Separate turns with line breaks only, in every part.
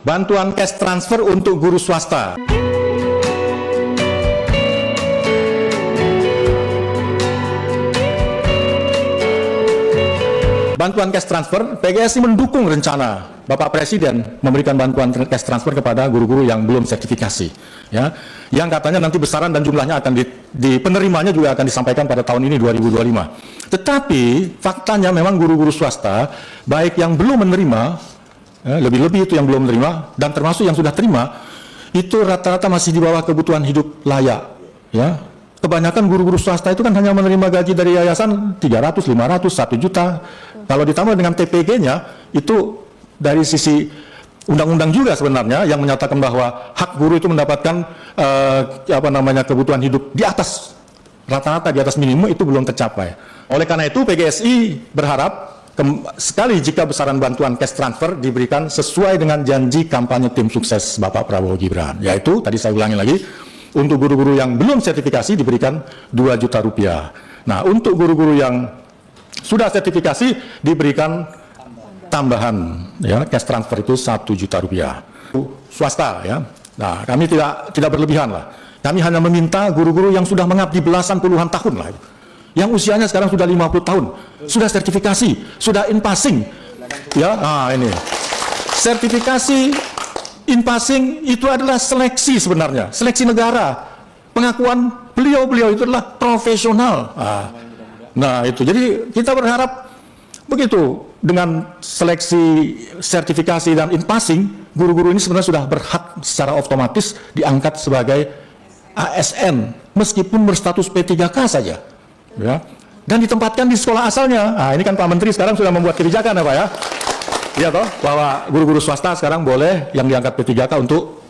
bantuan cash transfer untuk guru swasta. Bantuan cash transfer, PGSI mendukung rencana Bapak Presiden memberikan bantuan cash transfer kepada guru-guru yang belum sertifikasi, ya, yang katanya nanti besaran dan jumlahnya akan di penerimanya juga akan disampaikan pada tahun ini 2025. Tetapi faktanya memang guru-guru swasta, baik yang belum menerima, lebih-lebih itu yang belum menerima, dan termasuk yang sudah terima, itu rata-rata masih di bawah kebutuhan hidup layak, ya. Kebanyakan guru-guru swasta itu kan hanya menerima gaji dari yayasan 300, 500, 1 juta. Kalau ditambah dengan TPG-nya, itu dari sisi undang-undang juga sebenarnya yang menyatakan bahwa hak guru itu mendapatkan kebutuhan hidup di atas rata-rata, di atas minimum, itu belum tercapai. Oleh karena itu PGSI berharap sekali jika besaran bantuan cash transfer diberikan sesuai dengan janji kampanye tim sukses Bapak Prabowo Gibran, yaitu tadi saya ulangi lagi, untuk guru-guru yang belum sertifikasi diberikan 2 juta rupiah. Nah, untuk guru-guru yang sudah sertifikasi diberikan tambahan, ya, cash transfer itu 1 juta rupiah. Swasta, ya. Nah, kami tidak berlebihan lah. Kami hanya meminta guru-guru yang sudah mengabdi belasan puluhan tahun lah, yang usianya sekarang sudah 50 tahun, sudah sertifikasi, sudah in passing, ya. Nah, ini sertifikasi in passing itu adalah seleksi sebenarnya, seleksi negara. Pengakuan beliau itu adalah profesional. Nah, itu. Jadi kita berharap begitu, dengan seleksi, sertifikasi, dan in passing, guru-guru ini sebenarnya sudah berhak secara otomatis diangkat sebagai ASN, meskipun berstatus P3K saja, ya. Dan ditempatkan di sekolah asalnya. Nah, ini kan Pak Menteri sekarang sudah membuat kebijakan, ya Pak, ya. Iya toh, bahwa guru-guru swasta sekarang boleh yang diangkat P3K untuk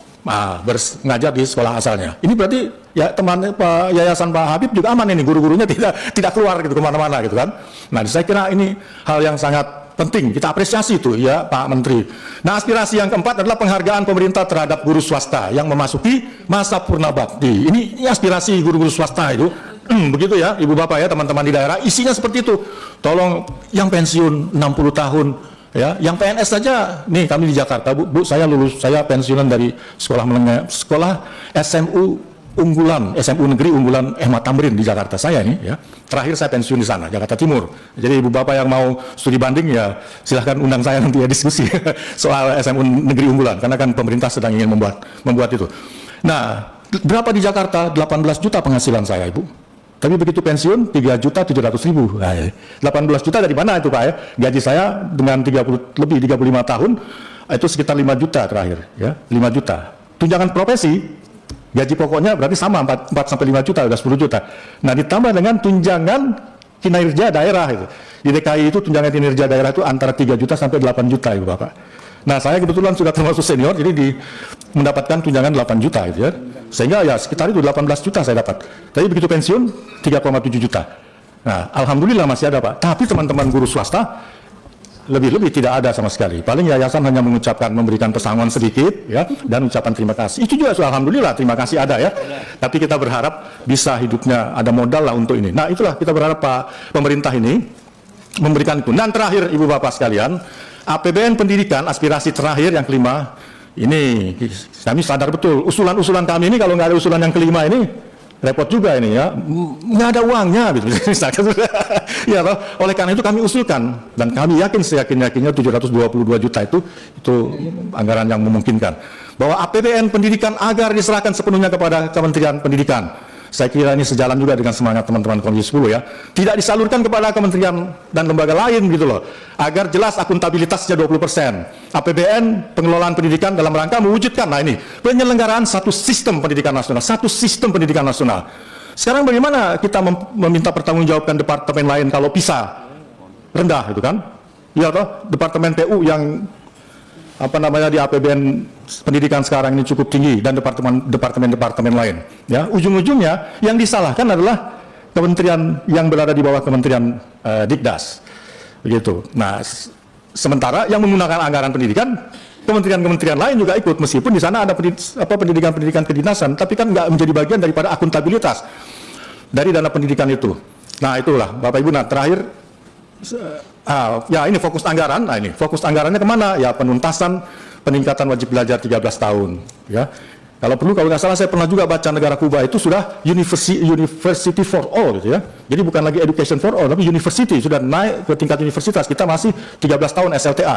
ngajar di sekolah asalnya. Ini berarti ya teman Yayasan Pak Habib juga aman ini, guru-gurunya tidak keluar gitu kemana-mana gitu kan. Nah, saya kira ini hal yang sangat penting, kita apresiasi itu ya Pak Menteri. Nah, aspirasi yang keempat adalah penghargaan pemerintah terhadap guru swasta yang memasuki masa purna bakti. Ini aspirasi guru-guru swasta itu. Begitu ya Ibu Bapak ya, teman-teman di daerah, isinya seperti itu. Tolong yang pensiun 60 tahun, ya, yang PNS saja, nih kami di Jakarta, Bu, saya lulus, saya pensiunan dari sekolah menengah, sekolah SMU unggulan, SMU Negeri Unggulan Ahmad Tamrin di Jakarta, saya ini, ya, terakhir saya pensiun di sana, Jakarta Timur. Jadi Ibu Bapak yang mau studi banding ya, silahkan undang saya nanti ya diskusi soal SMU Negeri Unggulan, karena kan pemerintah sedang ingin membuat itu. Nah, berapa di Jakarta? 18 juta penghasilan saya, Ibu. Tapi begitu pensiun 3.700.000. Nah, 18 juta dari mana itu Pak ya? Gaji saya dengan 35 tahun itu sekitar 5 juta terakhir, ya, 5 juta. Tunjangan profesi gaji pokoknya berarti sama 4 sampai 5 juta, udah 10 juta. Nah, ditambah dengan tunjangan kinerja daerah itu. Di DKI itu tunjangan kinerja daerah itu antara 3 juta sampai 8 juta Ibu Bapak. Nah, saya kebetulan sudah termasuk senior, jadi mendapatkan tunjangan 8 juta gitu ya. Sehingga ya sekitar itu 18 juta saya dapat. Tapi begitu pensiun 3,7 juta. Nah, alhamdulillah masih ada Pak. Tapi teman-teman guru swasta lebih-lebih tidak ada sama sekali. Paling yayasan hanya memberikan pesangon sedikit ya, dan ucapan terima kasih. Itu juga alhamdulillah, terima kasih ada ya. Tapi kita berharap bisa hidupnya ada modal lah untuk ini. Nah, itulah kita berharap Pak pemerintah ini memberikan itu. Dan terakhir Ibu Bapak sekalian, APBN pendidikan, aspirasi terakhir yang kelima, ini kami sadar betul usulan-usulan kami ini kalau nggak ada usulan yang kelima ini repot juga ini ya, nggak ada uangnya gitu. Ya, oleh karena itu kami usulkan dan kami yakin seyakin-yakinnya 722 juta itu anggaran yang memungkinkan, bahwa APBN pendidikan agar diserahkan sepenuhnya kepada Kementerian Pendidikan. Saya kira ini sejalan juga dengan semangat teman-teman Komisi 10 ya. Tidak disalurkan kepada kementerian dan lembaga lain gitu loh. Agar jelas akuntabilitasnya 20%. APBN pengelolaan pendidikan dalam rangka mewujudkan, nah ini, penyelenggaraan satu sistem pendidikan nasional. Satu sistem pendidikan nasional. Sekarang bagaimana kita meminta pertanggungjawabkan departemen lain kalau PISA rendah gitu kan? Ya toh, departemen PU yang di APBN pendidikan sekarang ini cukup tinggi dan departemen-departemen lain ya, ujung-ujungnya yang disalahkan adalah kementerian yang berada di bawah Kementerian Dikdas begitu. Nah, sementara yang menggunakan anggaran pendidikan kementerian-kementerian lain juga ikut, meskipun di sana ada pendidikan-pendidikan kedinasan, tapi kan nggak menjadi bagian daripada akuntabilitas dari dana pendidikan itu. Nah, itulah Bapak Ibu. Nah, terakhir ya ini fokus anggaran. Nah, ini fokus anggarannya kemana? Ya penuntasan peningkatan wajib belajar 13 tahun. Ya. Kalau perlu, kalau nggak salah saya pernah juga baca negara Kuba itu sudah university for all gitu ya. Jadi bukan lagi education for all, tapi university sudah naik ke tingkat universitas. Kita masih 13 tahun SLTA.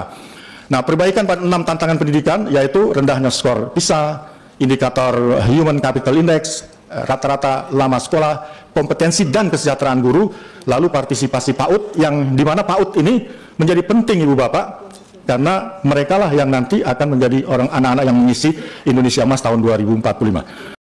Nah, perbaikan pada 6 tantangan pendidikan yaitu rendahnya skor PISA, indikator Human Capital Index, rata-rata lama sekolah, kompetensi dan kesejahteraan guru, lalu partisipasi PAUD yang dimana PAUD ini menjadi penting Ibu Bapak. Karena mereka lah yang nanti akan menjadi orang anak-anak yang mengisi Indonesia Emas tahun 2045.